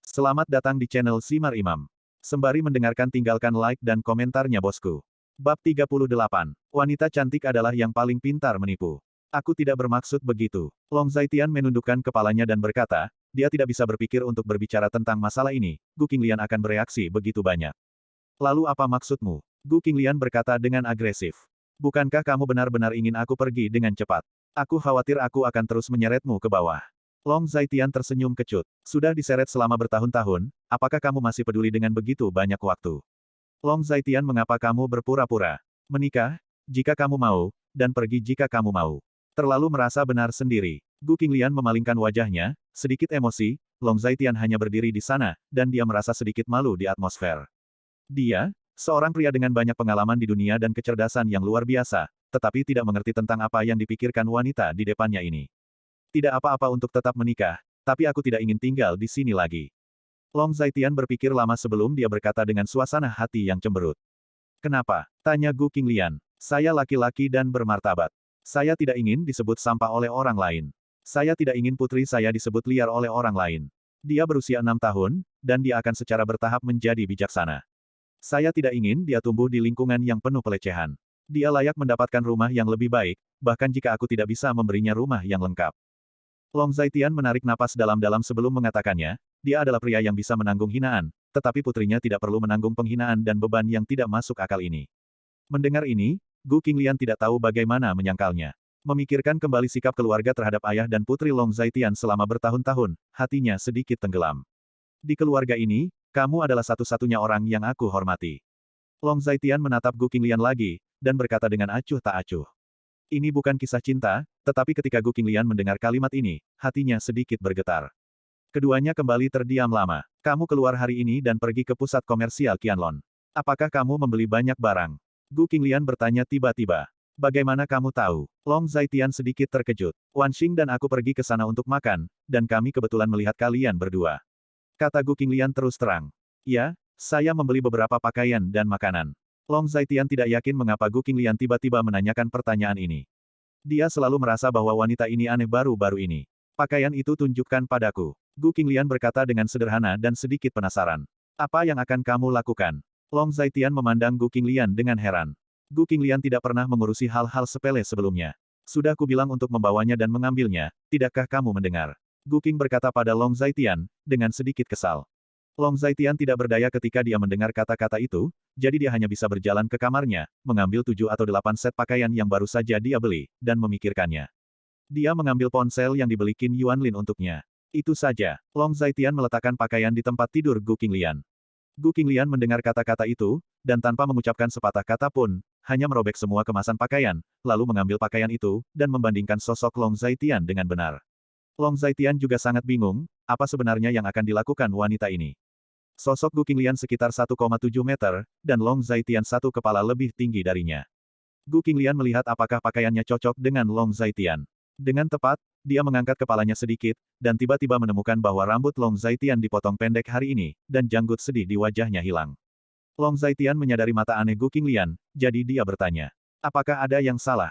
Selamat datang di channel Simar Imam. Sembari mendengarkan tinggalkan like dan komentarnya bosku. Bab 38. Wanita cantik adalah yang paling pintar menipu. Aku tidak bermaksud begitu. Long Zaitian menundukkan kepalanya dan berkata, dia tidak bisa berpikir untuk berbicara tentang masalah ini, Gu Qinglian akan bereaksi begitu banyak. Lalu apa maksudmu? Gu Qinglian berkata dengan agresif. Bukankah kamu benar-benar ingin aku pergi dengan cepat? Aku khawatir aku akan terus menyeretmu ke bawah. Long Zaitian tersenyum kecut. Sudah diseret selama bertahun-tahun, apakah kamu masih peduli dengan begitu banyak waktu? Long Zaitian, mengapa kamu berpura-pura? Menikah, jika kamu mau, dan pergi jika kamu mau. Terlalu merasa benar sendiri. Gu Qinglian memalingkan wajahnya, sedikit emosi, Long Zaitian hanya berdiri di sana, dan dia merasa sedikit malu di atmosfer. Dia, seorang pria dengan banyak pengalaman di dunia dan kecerdasan yang luar biasa, tetapi tidak mengerti tentang apa yang dipikirkan wanita di depannya ini. Tidak apa-apa untuk tetap menikah, tapi aku tidak ingin tinggal di sini lagi. Long Zaitian berpikir lama sebelum dia berkata dengan suasana hati yang cemberut. Kenapa? Tanya Gu Qinglian. Saya laki-laki dan bermartabat. Saya tidak ingin disebut sampah oleh orang lain. Saya tidak ingin putri saya disebut liar oleh orang lain. Dia berusia 6 tahun, dan dia akan secara bertahap menjadi bijaksana. Saya tidak ingin dia tumbuh di lingkungan yang penuh pelecehan. Dia layak mendapatkan rumah yang lebih baik, bahkan jika aku tidak bisa memberinya rumah yang lengkap. Long Zaitian menarik napas dalam-dalam sebelum mengatakannya, dia adalah pria yang bisa menanggung hinaan, tetapi putrinya tidak perlu menanggung penghinaan dan beban yang tidak masuk akal ini. Mendengar ini, Gu Qinglian tidak tahu bagaimana menyangkalnya. Memikirkan kembali sikap keluarga terhadap ayah dan putri Long Zaitian selama bertahun-tahun, hatinya sedikit tenggelam. Di keluarga ini, kamu adalah satu-satunya orang yang aku hormati. Long Zaitian menatap Gu Qinglian lagi, dan berkata dengan acuh tak acuh. Ini bukan kisah cinta, tetapi ketika Gu Qinglian mendengar kalimat ini, hatinya sedikit bergetar. Keduanya kembali terdiam lama. Kamu keluar hari ini dan pergi ke pusat komersial Qianlong. Apakah kamu membeli banyak barang? Gu Qinglian bertanya tiba-tiba. Bagaimana kamu tahu? Long Zaitian sedikit terkejut. Wan Xing dan aku pergi ke sana untuk makan, dan kami kebetulan melihat kalian berdua. Kata Gu Qinglian terus terang. Ya, saya membeli beberapa pakaian dan makanan. Long Zaitian tidak yakin mengapa Gu Qinglian tiba-tiba menanyakan pertanyaan ini. Dia selalu merasa bahwa wanita ini aneh baru-baru ini. Pakaian itu tunjukkan padaku. Gu Qinglian berkata dengan sederhana dan sedikit penasaran. Apa yang akan kamu lakukan? Long Zaitian memandang Gu Qinglian dengan heran. Gu Qinglian tidak pernah mengurusi hal-hal sepele sebelumnya. Sudah kubilang untuk membawanya dan mengambilnya, tidakkah kamu mendengar? Gu Qing berkata pada Long Zaitian, dengan sedikit kesal. Long Zaitian tidak berdaya ketika dia mendengar kata-kata itu, jadi dia hanya bisa berjalan ke kamarnya, mengambil 7 atau 8 set pakaian yang baru saja dia beli, dan memikirkannya. Dia mengambil ponsel yang dibeli Qin Yuanlin untuknya. Itu saja. Long Zaitian meletakkan pakaian di tempat tidur Gu Qinglian. Gu Qinglian mendengar kata-kata itu, dan tanpa mengucapkan sepatah kata pun, hanya merobek semua kemasan pakaian, lalu mengambil pakaian itu, dan membandingkan sosok Long Zaitian dengan benar. Long Zaitian juga sangat bingung, apa sebenarnya yang akan dilakukan wanita ini. Sosok Gu Qinglian sekitar 1,7 meter, dan Long Zaitian satu kepala lebih tinggi darinya. Gu Qinglian melihat apakah pakaiannya cocok dengan Long Zaitian. Dengan tepat, dia mengangkat kepalanya sedikit, dan tiba-tiba menemukan bahwa rambut Long Zaitian dipotong pendek hari ini, dan janggut sedih di wajahnya hilang. Long Zaitian menyadari mata aneh Gu Qinglian, jadi dia bertanya. Apakah ada yang salah?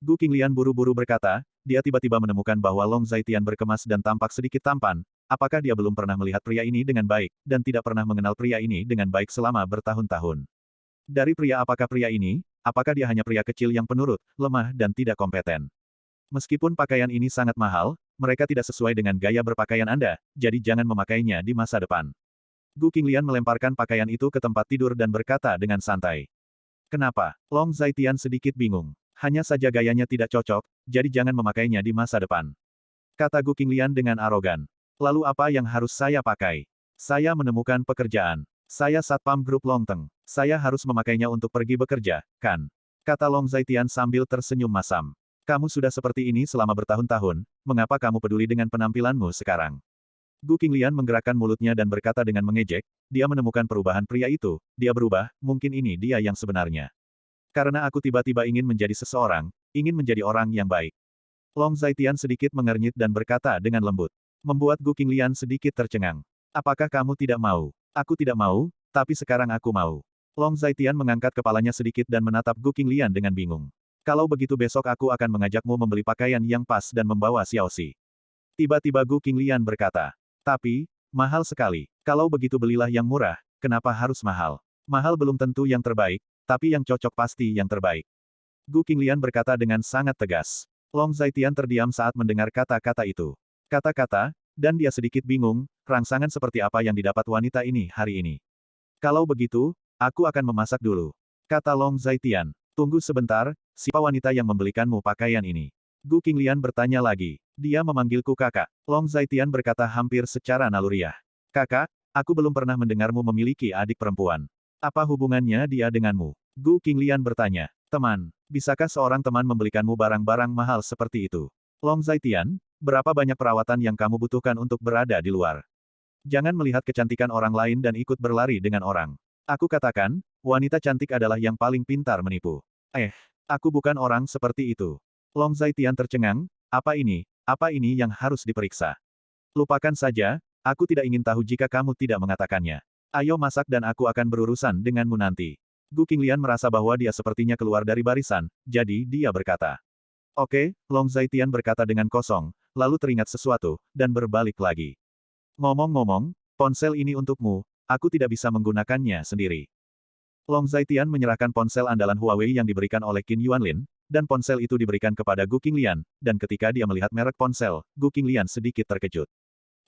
Gu Qinglian buru-buru berkata, dia tiba-tiba menemukan bahwa Long Zaitian berkemas dan tampak sedikit tampan. Apakah dia belum pernah melihat pria ini dengan baik, dan tidak pernah mengenal pria ini dengan baik selama bertahun-tahun? Dari pria apakah pria ini, apakah dia hanya pria kecil yang penurut, lemah dan tidak kompeten? Meskipun pakaian ini sangat mahal, mereka tidak sesuai dengan gaya berpakaian Anda, jadi jangan memakainya di masa depan. Gu Qinglian melemparkan pakaian itu ke tempat tidur dan berkata dengan santai. Kenapa? Long Zaitian sedikit bingung. Hanya saja gayanya tidak cocok, jadi jangan memakainya di masa depan. Kata Gu Qinglian dengan arogan. Lalu apa yang harus saya pakai? Saya menemukan pekerjaan. Saya satpam grup Longteng. Saya harus memakainya untuk pergi bekerja, kan? Kata Long Zaitian sambil tersenyum masam. Kamu sudah seperti ini selama bertahun-tahun, mengapa kamu peduli dengan penampilanmu sekarang? Gu Qinglian menggerakkan mulutnya dan berkata dengan mengejek, dia menemukan perubahan pria itu, dia berubah, mungkin ini dia yang sebenarnya. Karena aku tiba-tiba ingin menjadi seseorang, ingin menjadi orang yang baik. Long Zaitian sedikit mengernyit dan berkata dengan lembut. Membuat Gu Qinglian sedikit tercengang. Apakah kamu tidak mau? Aku tidak mau, tapi sekarang aku mau. Long Zaitian mengangkat kepalanya sedikit dan menatap Gu Qinglian dengan bingung. Kalau begitu besok aku akan mengajakmu membeli pakaian yang pas dan membawa Xiaoxi. Tiba-tiba Gu Qinglian berkata. Tapi, Mahal sekali. Kalau begitu belilah yang murah, kenapa harus mahal? Mahal belum tentu yang terbaik, tapi yang cocok pasti yang terbaik. Gu Qinglian berkata dengan sangat tegas. Long Zaitian terdiam saat mendengar kata-kata itu. Kata-kata, dan dia sedikit bingung, rangsangan seperti apa yang didapat wanita ini hari ini. Kalau begitu, aku akan memasak dulu. Kata Long Zaitian. Tunggu sebentar, siapa wanita yang membelikanmu pakaian ini? Gu Qinglian bertanya lagi. Dia memanggilku kakak. Long Zaitian berkata hampir secara naluriah. Kakak, aku belum pernah mendengarmu memiliki adik perempuan. Apa hubungannya dia denganmu? Gu Qinglian bertanya. Teman, bisakah seorang teman membelikanmu barang-barang mahal seperti itu? Long Zaitian, berapa banyak perawatan yang kamu butuhkan untuk berada di luar? Jangan melihat kecantikan orang lain dan ikut berlari dengan orang. Aku katakan, wanita cantik adalah yang paling pintar menipu. Aku bukan orang seperti itu. Long Zaitian tercengang, apa ini yang harus diperiksa? Lupakan saja, aku tidak ingin tahu jika kamu tidak mengatakannya. Ayo masak dan aku akan berurusan denganmu nanti. Gu Qinglian merasa bahwa dia sepertinya keluar dari barisan, jadi dia berkata. Oke, Long Zaitian berkata dengan kosong, lalu teringat sesuatu, dan berbalik lagi. Ngomong-ngomong, ponsel ini untukmu, aku tidak bisa menggunakannya sendiri. Long Zaitian menyerahkan ponsel andalan Huawei yang diberikan oleh Qin Yuanlin, dan ponsel itu diberikan kepada Gu Qinglian, dan ketika dia melihat merek ponsel, Gu Qinglian sedikit terkejut.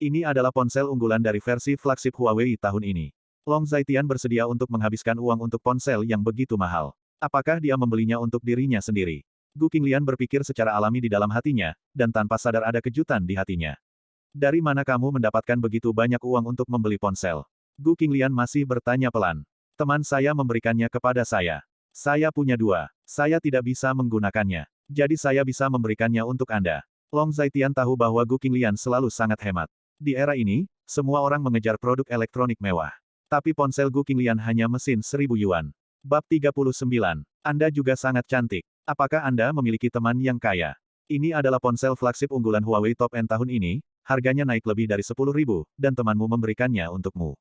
Ini adalah ponsel unggulan dari versi flagship Huawei tahun ini. Long Zaitian bersedia untuk menghabiskan uang untuk ponsel yang begitu mahal. Apakah dia membelinya untuk dirinya sendiri? Gu Qinglian berpikir secara alami di dalam hatinya, dan tanpa sadar ada kejutan di hatinya. Dari mana kamu mendapatkan begitu banyak uang untuk membeli ponsel? Gu Qinglian masih bertanya pelan. Teman saya memberikannya kepada saya. Saya punya dua. Saya tidak bisa menggunakannya. Jadi saya bisa memberikannya untuk Anda. Long Zaitian tahu bahwa Gu Qinglian selalu sangat hemat. Di era ini, semua orang mengejar produk elektronik mewah. Tapi ponsel Gu Qinglian hanya mesin 1000 yuan. Bab 39. Anda juga sangat cantik. Apakah Anda memiliki teman yang kaya? Ini adalah ponsel flagship unggulan Huawei top-end tahun ini, harganya naik lebih dari 10.000, dan temanmu memberikannya untukmu.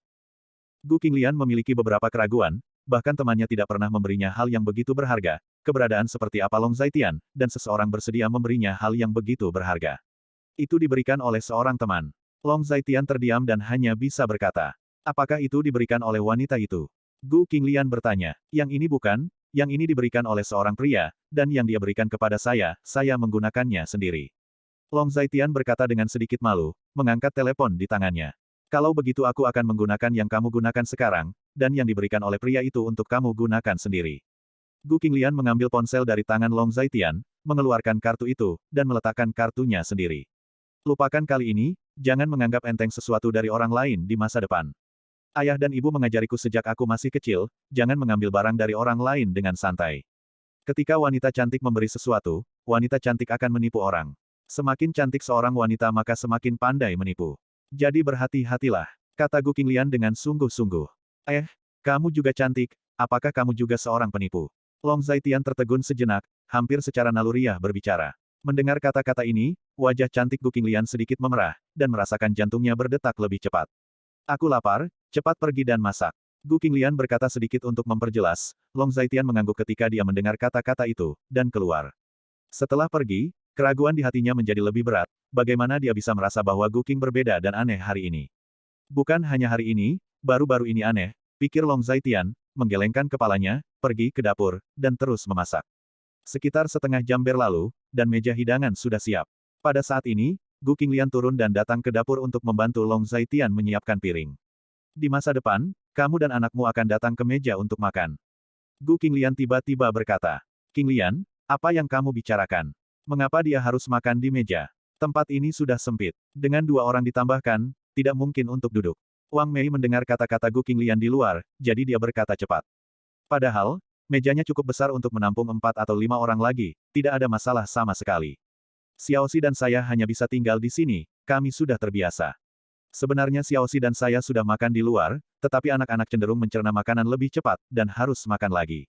Gu Qinglian memiliki beberapa keraguan, bahkan temannya tidak pernah memberinya hal yang begitu berharga, keberadaan seperti apa Long Zaitian, dan seseorang bersedia memberinya hal yang begitu berharga. Itu diberikan oleh seorang teman. Long Zaitian terdiam dan hanya bisa berkata, apakah itu diberikan oleh wanita itu? Gu Qinglian bertanya, yang ini bukan, yang ini diberikan oleh seorang pria, dan yang dia berikan kepada saya menggunakannya sendiri. Long Zaitian berkata dengan sedikit malu, mengangkat telepon di tangannya. Kalau begitu aku akan menggunakan yang kamu gunakan sekarang, dan yang diberikan oleh pria itu untuk kamu gunakan sendiri. Gu Qinglian mengambil ponsel dari tangan Long Zaitian, mengeluarkan kartu itu, dan meletakkan kartunya sendiri. Lupakan kali ini, jangan menganggap enteng sesuatu dari orang lain di masa depan. Ayah dan ibu mengajariku sejak aku masih kecil, jangan mengambil barang dari orang lain dengan santai. Ketika wanita cantik memberi sesuatu, wanita cantik akan menipu orang. Semakin cantik seorang wanita maka semakin pandai menipu. Jadi berhati-hatilah, kata Gu Qinglian dengan sungguh-sungguh. Kamu juga cantik, apakah kamu juga seorang penipu? Long Zaitian tertegun sejenak, hampir secara naluriah berbicara. Mendengar kata-kata ini, wajah cantik Gu Qinglian sedikit memerah, dan merasakan jantungnya berdetak lebih cepat. Aku lapar, cepat pergi dan masak. Gu Qinglian berkata sedikit untuk memperjelas, Long Zaitian mengangguk ketika dia mendengar kata-kata itu, dan keluar. Setelah pergi, keraguan di hatinya menjadi lebih berat, bagaimana dia bisa merasa bahwa Gu Qing berbeda dan aneh hari ini. Bukan hanya hari ini, baru-baru ini aneh, pikir Long Zaitian, menggelengkan kepalanya, pergi ke dapur, dan terus memasak. Sekitar setengah jam berlalu, dan meja hidangan sudah siap. Pada saat ini, Gu Qinglian turun dan datang ke dapur untuk membantu Long Zaitian menyiapkan piring. Di masa depan, kamu dan anakmu akan datang ke meja untuk makan. Gu Qinglian tiba-tiba berkata, Qinglian, apa yang kamu bicarakan? Mengapa dia harus makan di meja? Tempat ini sudah sempit. Dengan dua orang ditambahkan, tidak mungkin untuk duduk. Wang Mei mendengar kata-kata Gu Qinglian di luar, jadi dia berkata cepat. Padahal, mejanya cukup besar untuk menampung 4 atau 5 orang lagi, tidak ada masalah sama sekali. Xiaoxi dan saya hanya bisa tinggal di sini, kami sudah terbiasa. Sebenarnya Xiaoxi dan saya sudah makan di luar, tetapi anak-anak cenderung mencerna makanan lebih cepat, dan harus makan lagi.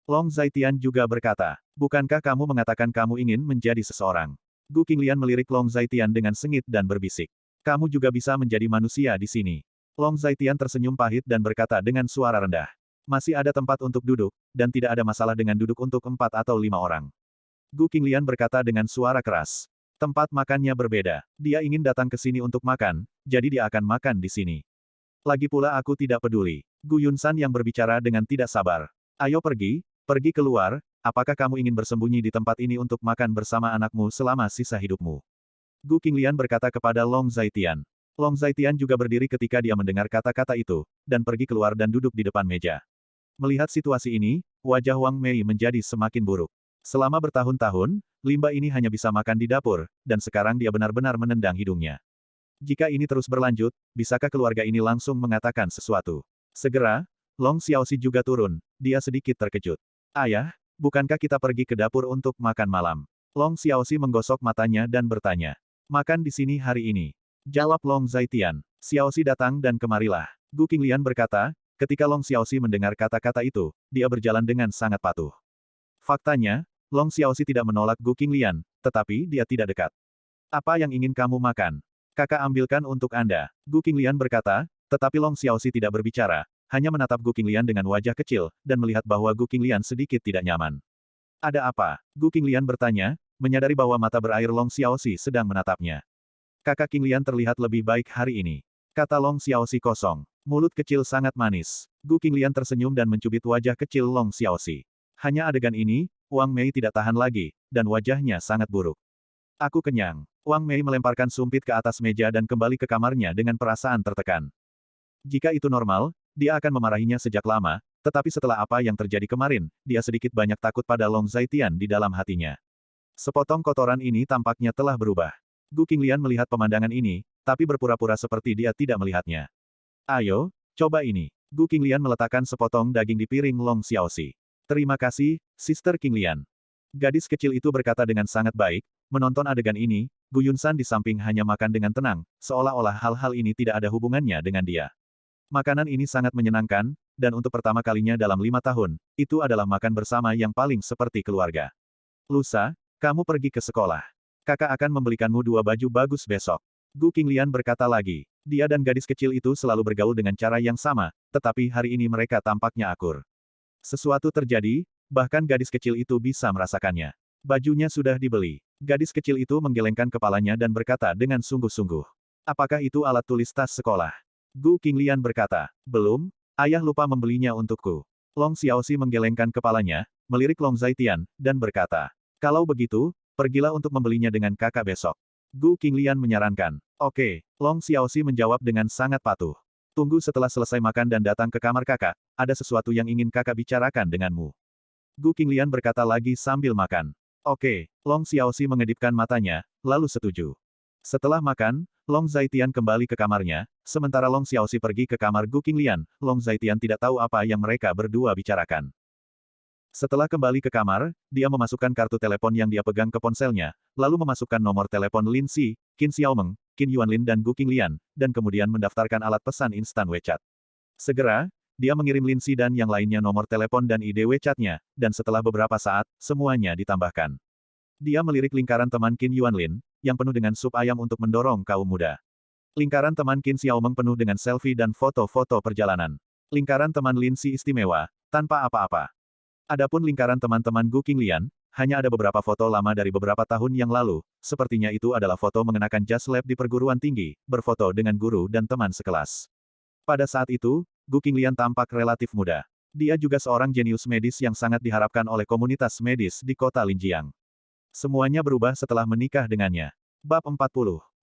Long Zaitian juga berkata, bukankah kamu mengatakan kamu ingin menjadi seseorang? Gu Qinglian melirik Long Zaitian dengan sengit dan berbisik. Kamu juga bisa menjadi manusia di sini. Long Zaitian tersenyum pahit dan berkata dengan suara rendah. Masih ada tempat untuk duduk, dan tidak ada masalah dengan duduk untuk 4 atau 5 orang. Gu Qinglian berkata dengan suara keras. Tempat makannya berbeda. Dia ingin datang ke sini untuk makan, jadi dia akan makan di sini. Lagi pula aku tidak peduli. Gu Yunsan yang berbicara dengan tidak sabar. Ayo pergi, pergi keluar, apakah kamu ingin bersembunyi di tempat ini untuk makan bersama anakmu selama sisa hidupmu? Gu Qinglian berkata kepada Long Zaitian. Long Zaitian juga berdiri ketika dia mendengar kata-kata itu, dan pergi keluar dan duduk di depan meja. Melihat situasi ini, wajah Wang Mei menjadi semakin buruk. Selama bertahun-tahun, limba ini hanya bisa makan di dapur, dan sekarang dia benar-benar menendang hidungnya. Jika ini terus berlanjut, bisakah keluarga ini langsung mengatakan sesuatu? Segera, Long Xiaoxi juga turun, dia sedikit terkejut. Ayah, bukankah kita pergi ke dapur untuk makan malam? Long Xiaoxi menggosok matanya dan bertanya. Makan di sini hari ini. Jawab Long Zaitian. Xiaoxi datang dan kemarilah. Gu Qinglian berkata, ketika Long Xiaoxi mendengar kata-kata itu, dia berjalan dengan sangat patuh. Faktanya, Long Xiaoxi tidak menolak Gu Qinglian, tetapi dia tidak dekat. Apa yang ingin kamu makan? Kakak ambilkan untuk Anda. Gu Qinglian berkata, tetapi Long Xiaoxi tidak berbicara, hanya menatap Gu Qinglian dengan wajah kecil, dan melihat bahwa Gu Qinglian sedikit tidak nyaman. Ada apa? Gu Qinglian bertanya, menyadari bahwa mata berair Long Xiaoxi sedang menatapnya. Kakak Qinglian terlihat lebih baik hari ini. Kata Long Xiaoxi kosong. Mulut kecil sangat manis. Gu Qinglian tersenyum dan mencubit wajah kecil Long Xiaoxi. Hanya adegan ini, Wang Mei tidak tahan lagi, dan wajahnya sangat buruk. Aku kenyang. Wang Mei melemparkan sumpit ke atas meja dan kembali ke kamarnya dengan perasaan tertekan. Jika itu normal, dia akan memarahinya sejak lama, tetapi setelah apa yang terjadi kemarin, dia sedikit banyak takut pada Long Zaitian di dalam hatinya. Sepotong kotoran ini tampaknya telah berubah. Gu Qinglian melihat pemandangan ini, tapi berpura-pura seperti dia tidak melihatnya. Ayo, coba ini. Gu Qinglian meletakkan sepotong daging di piring Long Xiaoxi. Terima kasih, Sister Qinglian. Gadis kecil itu berkata dengan sangat baik, menonton adegan ini, Gu Yunsan di samping hanya makan dengan tenang, seolah-olah hal-hal ini tidak ada hubungannya dengan dia. Makanan ini sangat menyenangkan, dan untuk pertama kalinya dalam 5 tahun, itu adalah makan bersama yang paling seperti keluarga. Lusa, kamu pergi ke sekolah. Kakak akan membelikanmu 2 baju bagus besok. Gu Qinglian berkata lagi. Dia dan gadis kecil itu selalu bergaul dengan cara yang sama, tetapi hari ini mereka tampaknya akur. Sesuatu terjadi, bahkan gadis kecil itu bisa merasakannya. Bajunya sudah dibeli. Gadis kecil itu menggelengkan kepalanya dan berkata dengan sungguh-sungguh. Apakah itu alat tulis tas sekolah? Gu Qinglian berkata, belum, ayah lupa membelinya untukku. Long Xiaoxi menggelengkan kepalanya, melirik Long Zaitian, dan berkata, kalau begitu, pergilah untuk membelinya dengan kakak besok. Gu Qinglian menyarankan. Oke, Long Xiaoxi menjawab dengan sangat patuh. Tunggu setelah selesai makan dan datang ke kamar kakak, ada sesuatu yang ingin kakak bicarakan denganmu. Gu Qinglian berkata lagi sambil makan. Oke, Long Xiaoxi mengedipkan matanya, lalu setuju. Setelah makan, Long Zaitian kembali ke kamarnya, sementara Long Xiaoxi pergi ke kamar Gu Qinglian, Long Zaitian tidak tahu apa yang mereka berdua bicarakan. Setelah kembali ke kamar, dia memasukkan kartu telepon yang dia pegang ke ponselnya, lalu memasukkan nomor telepon Lin Si, Qin Xiaomeng, Qin Yuanlin dan Gu Qinglian, dan kemudian mendaftarkan alat pesan instan WeChat. Segera, dia mengirim Lin Si dan yang lainnya nomor telepon dan ID WeChat-nya, dan setelah beberapa saat, semuanya ditambahkan. Dia melirik lingkaran teman Qin Yuanlin, yang penuh dengan sup ayam untuk mendorong kaum muda. Lingkaran teman Qin Xiaomeng penuh dengan selfie dan foto-foto perjalanan. Lingkaran teman Lin Si istimewa, tanpa apa-apa. Adapun lingkaran teman-teman Gu Qinglian, hanya ada beberapa foto lama dari beberapa tahun yang lalu, sepertinya itu adalah foto mengenakan jas lab di perguruan tinggi, berfoto dengan guru dan teman sekelas. Pada saat itu, Gu Qinglian tampak relatif muda. Dia juga seorang jenius medis yang sangat diharapkan oleh komunitas medis di kota Linjiang. Semuanya berubah setelah menikah dengannya. Bab 40.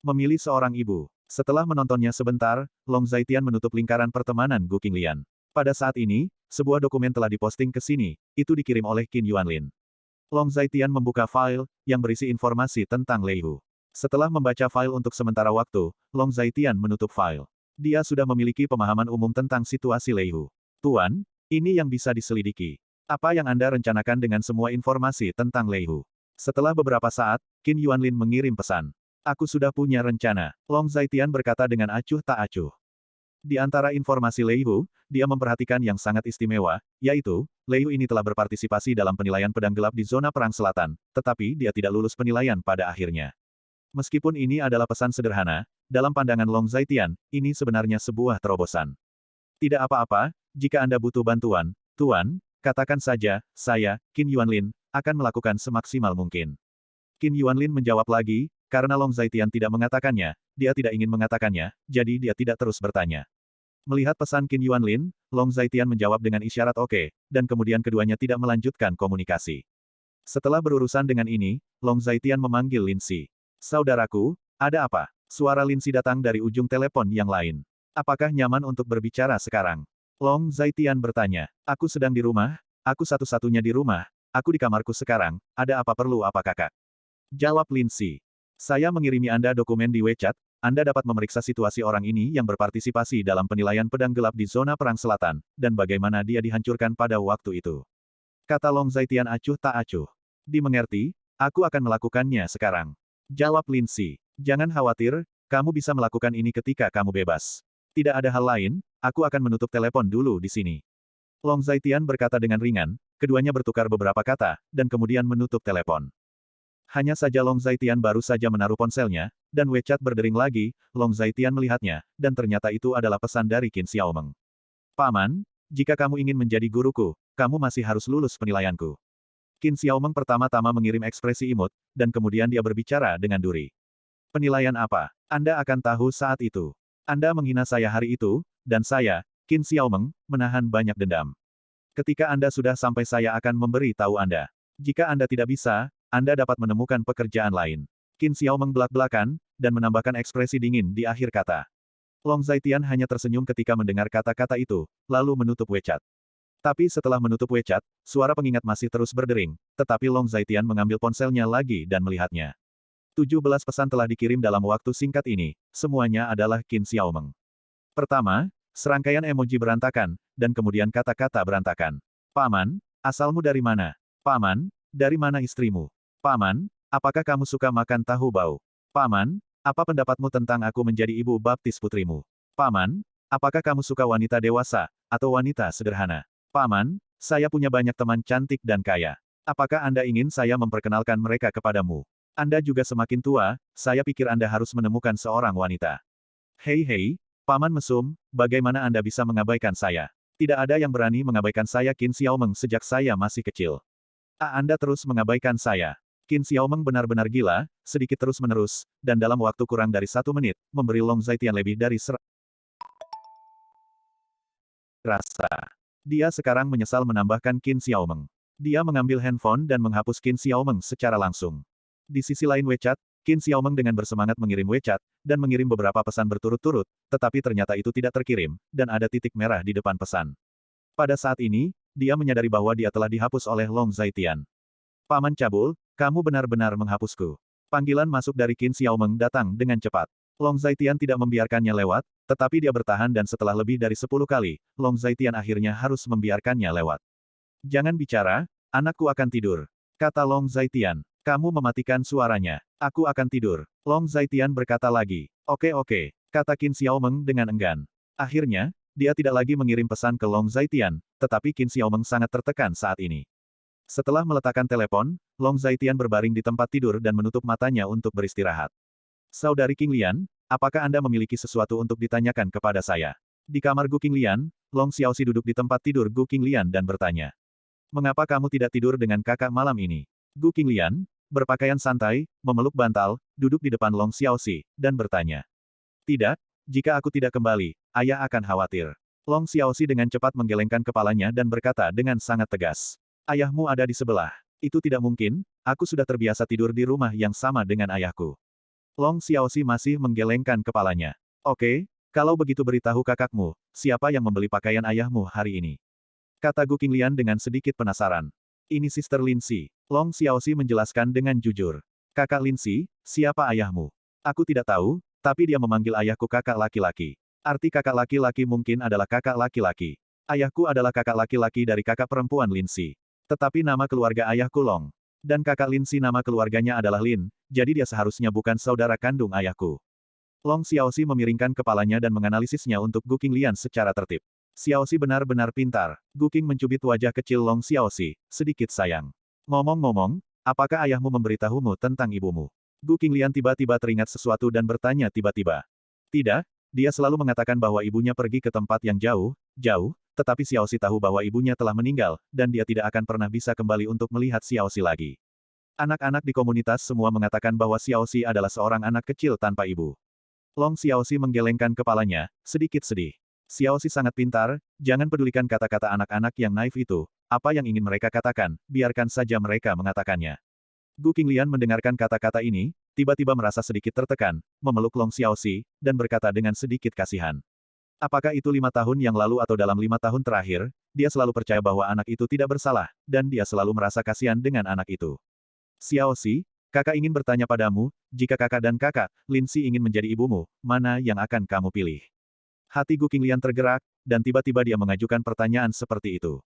Memilih seorang ibu. Setelah menontonnya sebentar, Long Zaitian menutup lingkaran pertemanan Gu Qinglian. Pada saat ini, sebuah dokumen telah diposting ke sini, itu dikirim oleh Qin Yuanlin. Long Zaitian membuka file, yang berisi informasi tentang Lei Hu. Setelah membaca file untuk sementara waktu, Long Zaitian menutup file. Dia sudah memiliki pemahaman umum tentang situasi Lei Hu. Tuan, ini yang bisa diselidiki. Apa yang Anda rencanakan dengan semua informasi tentang Lei Hu? Setelah beberapa saat, Qin Yuanlin mengirim pesan. Aku sudah punya rencana. Long Zaitian berkata dengan acuh tak acuh. Di antara informasi Lei Hu, dia memperhatikan yang sangat istimewa, yaitu, Lei Hu ini telah berpartisipasi dalam penilaian pedang gelap di zona perang selatan, tetapi dia tidak lulus penilaian pada akhirnya. Meskipun ini adalah pesan sederhana, dalam pandangan Long Zaitian, ini sebenarnya sebuah terobosan. Tidak apa-apa, jika Anda butuh bantuan, Tuan, katakan saja, saya, Qin Yuanlin, akan melakukan semaksimal mungkin. Qin Yuanlin menjawab lagi, karena Long Zaitian tidak mengatakannya, dia tidak ingin mengatakannya, jadi dia tidak terus bertanya. Melihat pesan Qin Yuanlin, Long Zaitian menjawab dengan isyarat oke, dan kemudian keduanya tidak melanjutkan komunikasi. Setelah berurusan dengan ini, Long Zaitian memanggil Lin Si. Saudaraku, ada apa? Suara Lin Si datang dari ujung telepon yang lain. Apakah nyaman untuk berbicara sekarang? Long Zaitian bertanya. Aku sedang di rumah, aku satu-satunya di rumah, aku di kamarku sekarang, ada apa perlu apa kakak? Jawab Lin Si. Saya mengirimi Anda dokumen di WeChat, Anda dapat memeriksa situasi orang ini yang berpartisipasi dalam penilaian pedang gelap di zona perang selatan, dan bagaimana dia dihancurkan pada waktu itu. Kata Long Zaitian acuh tak acuh. Dimengerti, aku akan melakukannya sekarang. Jawab Lin Si. Jangan khawatir, kamu bisa melakukan ini ketika kamu bebas. Tidak ada hal lain, aku akan menutup telepon dulu di sini. Long Zaitian berkata dengan ringan, keduanya bertukar beberapa kata, dan kemudian menutup telepon. Hanya saja Long Zaitian baru saja menaruh ponselnya, dan WeChat berdering lagi, Long Zaitian melihatnya, dan ternyata itu adalah pesan dari Qin Xiaomeng. Paman, jika kamu ingin menjadi guruku, kamu masih harus lulus penilaianku. Qin Xiaomeng pertama-tama mengirim ekspresi imut, dan kemudian dia berbicara dengan duri. Penilaian apa? Anda akan tahu saat itu. Anda menghina saya hari itu, dan saya, Qin Xiaomeng, menahan banyak dendam. Ketika Anda sudah sampai saya akan memberi tahu Anda. Jika Anda tidak bisa, Anda dapat menemukan pekerjaan lain. Qin Xiaomeng belak-belakan, dan menambahkan ekspresi dingin di akhir kata. Long Zaitian hanya tersenyum ketika mendengar kata-kata itu, lalu menutup WeChat. Tapi setelah menutup WeChat, suara pengingat masih terus berdering, tetapi Long Zaitian mengambil ponselnya lagi dan melihatnya. 17 pesan telah dikirim dalam waktu singkat ini, semuanya adalah Qin Xiaomeng. Pertama, serangkaian emoji berantakan, dan kemudian kata-kata berantakan. Paman, asalmu dari mana? Paman, dari mana istrimu? Paman, apakah kamu suka makan tahu bau? Paman, apa pendapatmu tentang aku menjadi ibu baptis putrimu? Paman, apakah kamu suka wanita dewasa, atau wanita sederhana? Paman, saya punya banyak teman cantik dan kaya. Apakah Anda ingin saya memperkenalkan mereka kepadamu? Anda juga semakin tua, saya pikir Anda harus menemukan seorang wanita. Hei, Paman mesum, bagaimana Anda bisa mengabaikan saya? Tidak ada yang berani mengabaikan saya Qin Xiaomeng sejak saya masih kecil. Anda terus mengabaikan saya. Qin Xiaomeng benar-benar gila, sedikit terus-menerus, dan dalam waktu kurang dari 1 menit, memberi Long Zaitian lebih dari rasa. Dia sekarang menyesal menambahkan Qin Xiaomeng. Dia mengambil handphone dan menghapus Qin Xiaomeng secara langsung. Di sisi lain WeChat, Qin Xiaomeng dengan bersemangat mengirim WeChat, dan mengirim beberapa pesan berturut-turut, tetapi ternyata itu tidak terkirim, dan ada titik merah di depan pesan. Pada saat ini, dia menyadari bahwa dia telah dihapus oleh Long Zaitian. Paman cabul, kamu benar-benar menghapusku. Panggilan masuk dari Qin Xiaomeng datang dengan cepat. Long Zaitian tidak membiarkannya lewat, tetapi dia bertahan dan setelah lebih dari 10 kali, Long Zaitian akhirnya harus membiarkannya lewat. Jangan bicara, anakku akan tidur. Kata Long Zaitian. Kamu mematikan suaranya. Aku akan tidur. Long Zaitian berkata lagi. Oke, kata Qin Xiaomeng dengan enggan. Akhirnya, dia tidak lagi mengirim pesan ke Long Zaitian, tetapi Qin Xiaomeng sangat tertekan saat ini. Setelah meletakkan telepon, Long Zaitian berbaring di tempat tidur dan menutup matanya untuk beristirahat. Saudari Qing Lian, apakah Anda memiliki sesuatu untuk ditanyakan kepada saya? Di kamar Gu Qing Lian, Long Xiaoxi duduk di tempat tidur Gu Qing Lian dan bertanya. Mengapa kamu tidak tidur dengan kakak malam ini? Gu Qing Lian, berpakaian santai, memeluk bantal, duduk di depan Long Xiaoxi, dan bertanya. Tidak, jika aku tidak kembali, ayah akan khawatir. Long Xiaoxi dengan cepat menggelengkan kepalanya dan berkata dengan sangat tegas. Ayahmu ada di sebelah. Itu tidak mungkin, aku sudah terbiasa tidur di rumah yang sama dengan ayahku. Long Xiaoxi masih menggelengkan kepalanya. Oke, kalau begitu beritahu kakakmu, siapa yang membeli pakaian ayahmu hari ini? Kata Gu Qing Lian dengan sedikit penasaran. Ini Sister Lin Si. Long Xiaoxi menjelaskan dengan jujur. Kakak Lin Si, siapa ayahmu? Aku tidak tahu, tapi dia memanggil ayahku kakak laki-laki. Arti kakak laki-laki mungkin adalah kakak laki-laki. Ayahku adalah kakak laki-laki dari kakak perempuan Lin Si. Tetapi nama keluarga ayahku Long. Dan kakak Lin Si nama keluarganya adalah Lin, jadi dia seharusnya bukan saudara kandung ayahku. Long Xiaoxi memiringkan kepalanya dan menganalisisnya untuk Gu Qing Lian secara tertib. Xiaoxi benar-benar pintar. Gu Qing mencubit wajah kecil Long Xiaoxi, sedikit sayang. Ngomong-ngomong, apakah ayahmu memberitahumu tentang ibumu? Gu Qing Lian tiba-tiba teringat sesuatu dan bertanya tiba-tiba. Tidak, dia selalu mengatakan bahwa ibunya pergi ke tempat yang jauh, tetapi Xiaoxi tahu bahwa ibunya telah meninggal, dan dia tidak akan pernah bisa kembali untuk melihat Xiaoxi lagi. Anak-anak di komunitas semua mengatakan bahwa Xiaoxi adalah seorang anak kecil tanpa ibu. Long Xiaoxi menggelengkan kepalanya, sedikit sedih. Xiaoxi sangat pintar, jangan pedulikan kata-kata anak-anak yang naif itu, apa yang ingin mereka katakan, biarkan saja mereka mengatakannya. Gu Qinglian mendengarkan kata-kata ini, tiba-tiba merasa sedikit tertekan, memeluk Long Xiaoxi, dan berkata dengan sedikit kasihan. Apakah itu 5 tahun yang lalu atau dalam 5 tahun terakhir, dia selalu percaya bahwa anak itu tidak bersalah, dan dia selalu merasa kasihan dengan anak itu. Xiaoxi, kakak ingin bertanya padamu, jika kakak dan kakak, Linsi ingin menjadi ibumu, mana yang akan kamu pilih? Hati Gu Qinglian tergerak, dan tiba-tiba dia mengajukan pertanyaan seperti itu.